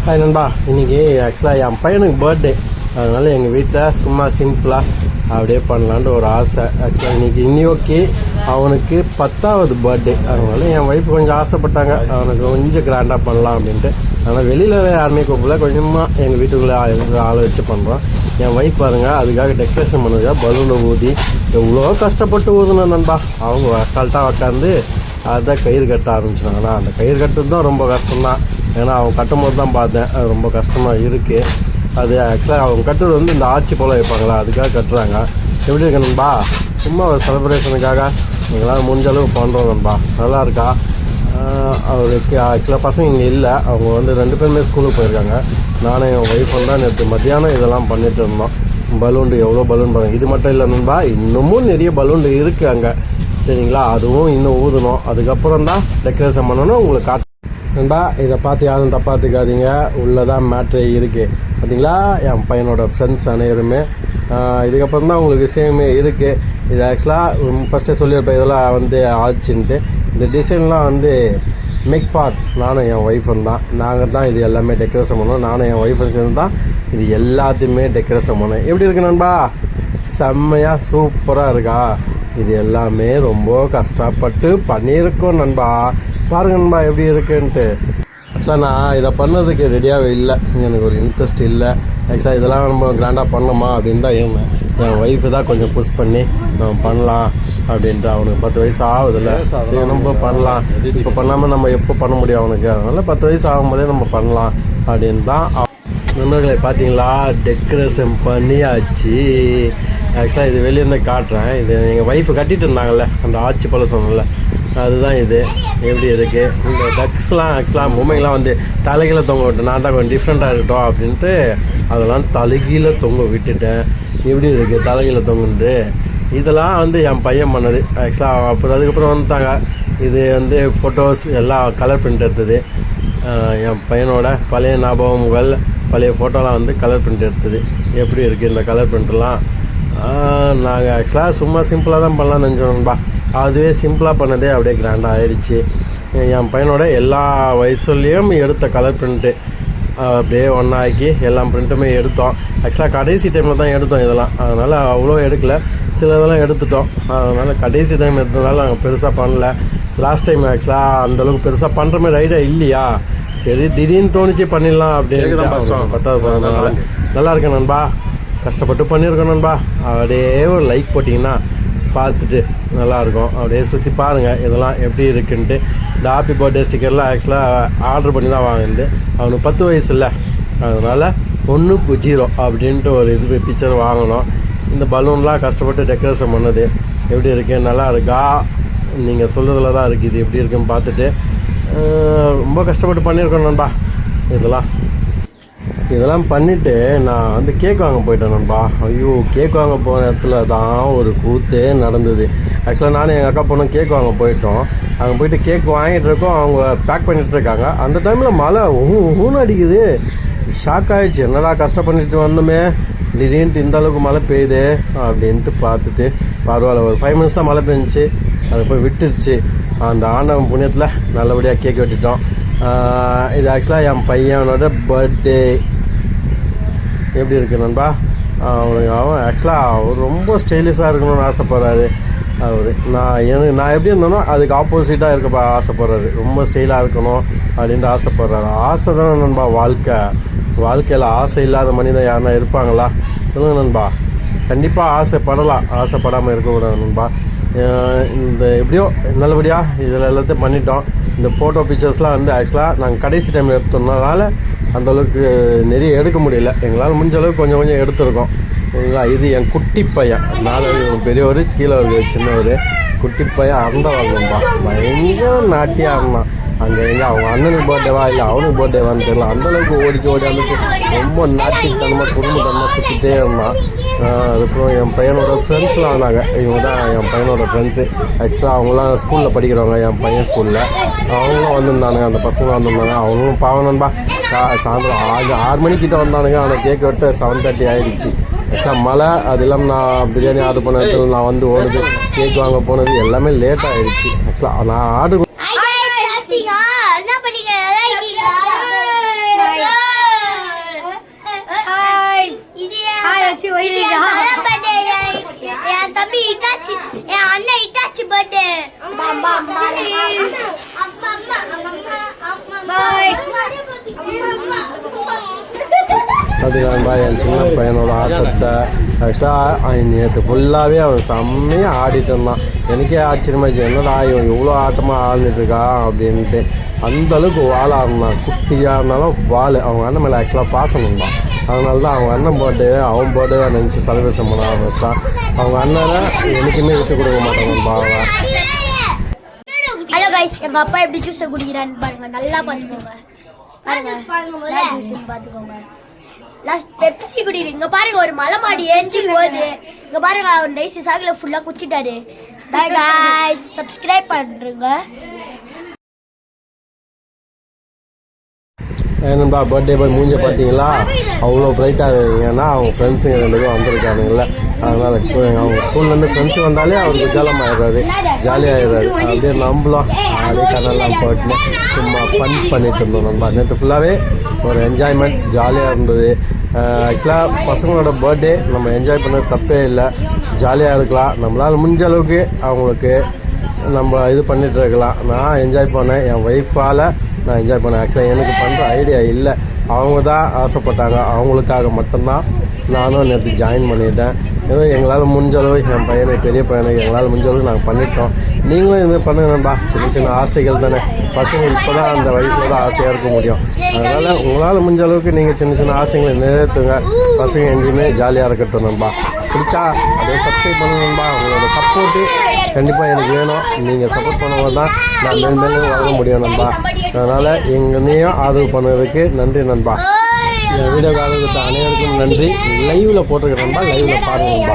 Hi நண்பா, இன்றைக்கி ஆக்சுவலாக என் பையனுக்கு பர்த்டே. அதனால் எங்கள் வீட்டில் சும்மா சிம்பிளாக அப்படியே பண்ணலான்ட்டு ஒரு ஆசை. ஆக்சுவலாக இன்றைக்கி இன்னைக்கு அவனுக்கு 10வது பர்த்டே. அதனால என் ஒய்ஃப் கொஞ்சம் ஆசைப்பட்டாங்க அவனுக்கு கொஞ்சம் கிராண்டாக பண்ணலாம் அப்படின்ட்டு. ஆனால் வெளியில் யாருமே கூப்பிடல, கொஞ்சமாக எங்கள் வீட்டுக்குள்ளே ஆளை வச்சு பண்ணுறோம். என் ஒய்ஃப் பாருங்கள், அதுக்காக டெக்கரேஷன் பண்ணுறதுக்காக பலூனை ஊதி எவ்வளோ கஷ்டப்பட்டு ஊதுனேன் நண்பா. அவங்க அசால்ட்டாக உட்காந்து அதுதான் கயிறு கட்ட ஆரம்பிச்சிட்டாங்க. ஆனால் அந்த கயிறு கட்டுறது தான் ரொம்ப கஷ்டம்தான். ஏன்னா அவங்க கட்டும் போது தான் பார்த்தேன், அது ரொம்ப கஷ்டமாக இருக்குது. அது ஆக்சுவலாக அவங்க கட்டுறது வந்து இந்த ஆட்சி போல் வைப்பாங்களா, அதுக்காக கட்டுறாங்க. எப்படி இருக்கு நண்பா? சும்மா ஒரு செலிப்ரேஷனுக்காக எங்களால் முடிஞ்ச அளவு பண்ணுறோம் நண்பா. நல்லா இருக்கா? அவருக்கு ஆக்சுவலாக பசங்க இங்கே இல்லை, அவங்க வந்து 2 பேருமே ஸ்கூலுக்கு போயிருக்காங்க. நானும் என் ஒய்ஃபும் தான் நேற்று மத்தியானம் இதெல்லாம் பண்ணிட்டு இருந்தோம். பலூன் எவ்வளோ பலூன் பாருங்கள். இது மட்டும் இல்லை நண்பா, இன்னமும் நிறைய பலூன் இருக்குது அங்கே, சரிங்களா? அதுவும் இன்னும் ஊதணும். அதுக்கப்புறம் தான் டெக்கரேஷன் பண்ணணும். உங்களுக்கு காட்டு நண்பா, இதை பார்த்து யாரும் தப்பாத்துக்காதீங்க, உள்ளே தான் மேட்ரே இருக்குது பார்த்தீங்களா? என் பையனோட ஃப்ரெண்ட்ஸ் அனைவருமே இதுக்கப்புறம் தான் உங்களுக்கு விஷயமே இருக்குது. இது ஆக்சுவலாக ஃபஸ்ட்டே சொல்லியிருப்பேன் இதெல்லாம் வந்து ஆச்சுன்ட்டு. இந்த டிசைன்லாம் வந்து மேக் பார்ட் நானும் என் ஒய்ஃபும் தான். நாங்கள் தான் இது எல்லாமே டெக்கரேஷன் பண்ணோம். நானும் என் ஒய்ஃபும் சேர்ந்து தான் இது எல்லாத்தையுமே டெக்கரேஷன் பண்ணோம். எப்படி இருக்கு நண்பா? செம்மையாக சூப்பராக இருக்கா? இது எல்லாமே ரொம்ப கஷ்டப்பட்டு பண்ணியிருக்கோம் நண்பா. பாருங்க நண்பா எப்படி இருக்குன்ட்டு. ஆக்சுவலாக நான் இதை பண்ணதுக்கு ரெடியாகவே இல்லை, எனக்கு ஒரு இன்ட்ரெஸ்ட் இல்லை. ஆக்சுவலாக இதெல்லாம் நம்ம கிராண்டாக பண்ணலாமா அப்படின்னு தான் இருந்தேன். என் ஒய்ஃபு தான் கொஞ்சம் புஷ் பண்ணி நம்ம பண்ணலாம் அப்படின்ட்டு. அவனுக்கு 10 வயசு ஆகுதில்ல, சரி நம்ம பண்ணலாம். இப்போ பண்ணாமல் நம்ம எப்போ பண்ண முடியும் அவனுக்கு? அதனால் 10 வயசு ஆகும்போதே நம்ம பண்ணலாம் அப்படின்னு தான். நண்பர்களை பார்த்தீங்களா, டெக்கரேஷன் பண்ணியாச்சு. ஆக்சுவலாக இது வெளியேருந்து காட்டுறேன். இது எங்கள் ஒய்ஃபு கட்டிகிட்டு இருந்தாங்கல்ல, அந்த ஆட்சி போல் சொன்னல, அதுதான் இது. எப்படி இருக்குது இந்த டக்ஸ்லாம்? ஆக்சுவலாக பொம்மைங்களாம் வந்து தலைகீழ தொங்க விட்டேன். நான் தான் கொஞ்சம் டிஃப்ரெண்ட்டாக இருக்கட்டும் அப்படின்ட்டு அதெல்லாம் தலைகீழ தொங்க விட்டுட்டேன். எப்படி இருக்குது தலைகீழ தொங்குன்ட்டு? இதெல்லாம் வந்து என் பையன் பண்ணது. ஆக்சுவலாக அப்புறம் அதுக்கப்புறம் வந்துட்டாங்க. இது வந்து ஃபோட்டோஸ் எல்லாம் கலர் பிரிண்ட் எடுத்தது. என் பையனோட பழைய ஞாபகங்கள், பழைய ஃபோட்டோலாம் வந்து கலர் பிரிண்ட் எடுத்தது. எப்படி இருக்குது இந்த கலர் பிரிண்ட்லாம்? நாங்கள் ஆக்சுவலாக சும்மா சிம்பிளாக தான் பண்ணலாம்னு நினச்சோம்பா. அதுவே சிம்பிளாக பண்ணதே அப்படியே கிராண்டாக ஆகிடுச்சு. என் பையனோட எல்லா வயசுலேயும் எடுத்த கலர் பிரிண்ட்டு அப்படியே ஒன்றாக்கி எல்லா பிரிண்ட்டுமே எடுத்தோம். ஆக்சுவலாக கடைசி டைமில் தான் எடுத்தோம் இதெல்லாம், அதனால் அவ்வளோ எடுக்கலை. சில இதெல்லாம் எடுத்துட்டோம். அதனால் கடைசி டைம் எடுத்ததுனால நாங்கள் பெருசாக பண்ணல. லாஸ்ட் டைம் ஆக்சுவலாக அந்தளவுக்கு பெருசாக பண்ணுற மாதிரி ஐடியா இல்லையா, சரி திடீர்னு தோணிச்சு பண்ணிடலாம் அப்படின்னு. 10வது பிறந்தனால நல்லா இருக்கேன் நண்பா, கஷ்டப்பட்டு பண்ணியிருக்கோம் நண்பா. அப்படியே ஒரு லைக் போட்டிங்கன்னா பார்த்துட்டு நல்லாயிருக்கும். அப்படியே சுற்றி பாருங்கள் இதெல்லாம் எப்படி இருக்குன்ட்டு. இந்த ஹாப்பி பர்த்டே ஸ்டிக்கர்லாம் ஆக்சுவலாக ஆர்டர் பண்ணி தான் வாங்கினது. அவனுக்கு 10 வயசு இல்லை, அதனால் 1.0 அப்படின்ட்டு ஒரு இது பிக்சர் வாங்கினோம். இந்த பலூன்லாம் கஷ்டப்பட்டு டெக்கரேஷன் பண்ணது. எப்படி இருக்கு? நல்லா இருக்கா? நீங்கள் சொல்கிறதுல தான் இருக்குது. இது எப்படி இருக்குன்னு பார்த்துட்டு ரொம்ப கஷ்டப்பட்டு பண்ணியிருக்கோம் நண்பா. இதெல்லாம் பண்ணிவிட்டு நான் வந்து கேக் வாங்க போயிட்டேன் நண்பா. ஐயோ, கேக் வாங்க போன இடத்துல தான் ஒரு கூத்தே நடந்தது. ஆக்சுவலாக நானும் எங்கள் அக்கா பொண்ணும் கேக் வாங்க போயிட்டோம். அங்கே போயிட்டு கேக் வாங்கிட்டு இருக்கோம், அவங்க பேக் பண்ணிகிட்டு இருக்காங்க. அந்த டைமில் மழை ஊன்னு அடிக்குது. ஷாக் ஆகிடுச்சு, என்னடா கஷ்டம் பண்ணிட்டு வந்தோமே, திடீர்னுட்டு இந்த அளவுக்கு மழை பெய்யுது அப்படின்ட்டு பார்த்துட்டு பரவாயில்ல, ஒரு 5 மினிட்ஸ் தான் மழை பெஞ்சிச்சு, அதை போய் விட்டுருச்சு. அந்த ஆண்டவன் புண்ணியத்தில் நல்லபடியாக கேக் வெட்டிட்டோம். இது ஆக்சுவலாக என் பையனோட பர்த்டே. எப்படி இருக்குது நண்பா? அவன் ஆக்சுவலாக அவர் ரொம்ப ஸ்டைலிஷாக இருக்கணும்னு ஆசைப்பட்றாரு. நான் எப்படி இருந்தேனோ அதுக்கு ஆப்போசிட்டாக இருக்க ஆசைப்பட்றாரு. ரொம்ப ஸ்டைலாக இருக்கணும் அப்படின்ட்டு ஆசைப்பட்றாரு. ஆசை தானே நண்பா வாழ்க்கையில் ஆசை இல்லாத மனிதன் யாருன்னா இருப்பாங்களா? சொல்லுங்கள் நண்பா. கண்டிப்பாக ஆசைப்படலாம், ஆசைப்படாமல் இருக்கக்கூடாது நண்பா. இந்த எப்படியோ நல்லபடியாக இதில் எல்லாத்தையும் பண்ணிட்டோம். இந்த ஃபோட்டோ பிக்சர்ஸ்லாம் வந்து ஆக்சுவலாக நாங்கள் கடைசி டைமில் எடுத்தோம்னால அந்தளவுக்கு நிறைய எடுக்க முடியல. எங்களால் முடிஞ்ச அளவுக்கு கொஞ்சம் எடுத்துருக்கோம். இது என் குட்டி பையன், 4 பெரியவர், கீழே ஒரு சின்னவர். குட்டி பையன் அறந்த வாழ்ந்தா பயங்கர நாட்டியாக இருந்தான். அங்கே எங்கே அவங்க அண்ணனுக்கு பர்த்டேவா இல்லை அவனுக்கு பர்த்டேவான்னு தெரியல, அந்தளவுக்கு ஓடி வந்துட்டு ரொம்ப நாட்டித்தனமாக குடும்பத்தனமாக சுற்றிட்டே இருந்தான். அதுக்கப்புறம் என் பையனோட ஃப்ரெண்ட்ஸ்லாம் வந்தாங்க. இவங்க தான் என் பையனோட ஃப்ரெண்ட்ஸு. ஆக்சுவலாக அவங்களாம் ஸ்கூலில் படிக்கிறவங்க, என் பையன் ஸ்கூலில். அவங்களும் வந்திருந்தானுங்க, அந்த பசங்களும் வந்திருந்தாங்க. அவங்களும் பாவம் நண்பா. சாயந்தரம் 6 மணிக்கிட்ட வந்தானுங்க. ஆனால் கேக் விட்டு 7:30 ஆகிடுச்சு. ஆக்சுவலாக மழை, அது இல்லாமல் நான் பிரியாணி ஆர்டர் பண்ண இடத்துல நான் வந்து ஓடுது, கேக் வாங்க போனது எல்லாமே லேட் ஆகிடுச்சு. ஆக்சுவலாக நான் ஆர்டர் பார்த்தீங்கன்னா என் சின்ன பையனோட ஆட்டத்தை ஆக்சுவலாக நேற்று ஃபுல்லாகவே அவன் செம்மையாக ஆடிட்டு இருந்தான். எனக்கே ஆச்சரியமாச்சு, என்னடா இவன் எவ்வளோ ஆட்டமாக ஆடிட்டு இருக்கா அப்படின்ட்டு. அந்தளவுக்கு வாழாக இருந்தான். குட்டியாக இருந்தாலும் வாள் அவங்க அண்ணன் மேலே ஆக்சுவலாக பாசம் இருந்தான். அதனால தான் அவங்க அண்ணன் போட்டு அவன் போட்டு நினச்சி செலிப்ரேஷன் பண்ண ஆரம்பிச்சிட்டான். அவங்க அண்ணனை எனக்குமே விட்டு கொடுக்க மாட்டாங்க அவன். ஹலோ கைஸ், எங்க அப்பா எப்படி ஜூஸ் குடிக்கிறான்னு பாருங்க, நல்லா பார்த்துக்கோங்க. பார்த்துக்கோங்க. லாஸ்ட் பெப்சி குடிக்கிறீங்க. இங்க பாருங்க, ஒரு மலை மாடி ஏஞ்சி போகுது. இங்க பாருங்க, அவர் நைஸ் சாகில ஃபுல்லா குச்சிட்டாரு. பை கைஸ், சப்ஸ்கிரைப் பண்ணுங்க. ஏன்னா பர்த்டே போய் மூஞ்ச பார்த்தீங்களா, அவ்வளோ ப்ரைட்டாக இருக்குது. ஏன்னா அவங்க ஃப்ரெண்ட்ஸுங்க 2 பேரும் வந்திருக்கானுங்கள. அதனால் அவங்க ஸ்கூல்லேருந்து ஃப்ரெண்ட்ஸு வந்தாலே அவருக்கு ஜாலமாகிடுறாரு, ஜாலியாகிடுறாரு. அப்படியே நம்மளும் அதே கனெல்லாம் போட்டு சும்மா ஃபன் பண்ணிட்டு இருந்தோம். நம்ம நேற்று ஃபுல்லாகவே ஒரு என்ஜாய்மெண்ட், ஜாலியாக இருந்தது. ஆக்சுவலாக பசங்களோட பர்த்டே நம்ம என்ஜாய் பண்ணது தப்பே இல்லை, ஜாலியாக இருக்கலாம். நம்மளால் முடிஞ்ச அளவுக்கு அவங்களுக்கு நம்ம இது பண்ணிகிட்டு இருக்கலாம். நான் என்ஜாய் பண்ணேன், என் ஒய்ஃபால் நான் என்ஜாய் பண்ணேன். ஆக்சுவலாக எனக்கு பண்ணுற ஐடியா இல்லை, அவங்க தான் ஆசைப்பட்டாங்க. அவங்களுக்காக மட்டும்தான் நானும் நேற்று ஜாயின் பண்ணிட்டேன். ஏதோ எங்களால் முடிஞ்ச அளவு என் பையனுக்கு, பெரிய பையனுக்கு எங்களால் முடிஞ்ச அளவுக்கு நாங்கள் பண்ணிட்டோம். நீங்களும் இதுமாதிரி பண்ணுங்கப்பா. சின்ன சின்ன ஆசைகள் தானே, பசங்க இப்போ தான் அந்த வயசில் தான் ஆசையாக இருக்க முடியும். அதனால் உங்களால் முடிஞ்ச அளவுக்கு நீங்கள் சின்ன சின்ன ஆசைகளை நிறைவேற்றுங்க. பசங்க எங்கேயுமே ஜாலியாக இருக்கட்டும். நண்பா பிடிச்சா அதே சப்ஸ்கிரைப் பண்ணுங்கப்பா. உங்களோட சப்போர்ட்டு கண்டிப்பாக எனக்கு வேணும். நீங்கள் சப்போர்ட் பண்ணும்போது தான் நான் மேலும் வளர முடியும் நண்பா. அதனால் எங்களையும் ஆதரவு பண்ணுறதுக்கு நன்றி நண்பா. இந்த வீடியோ ஆதரவு அனைவருக்கும் நன்றி. லைவில் போட்டிருக்கேன் நண்பா, லைவில் பாருங்க நண்பா.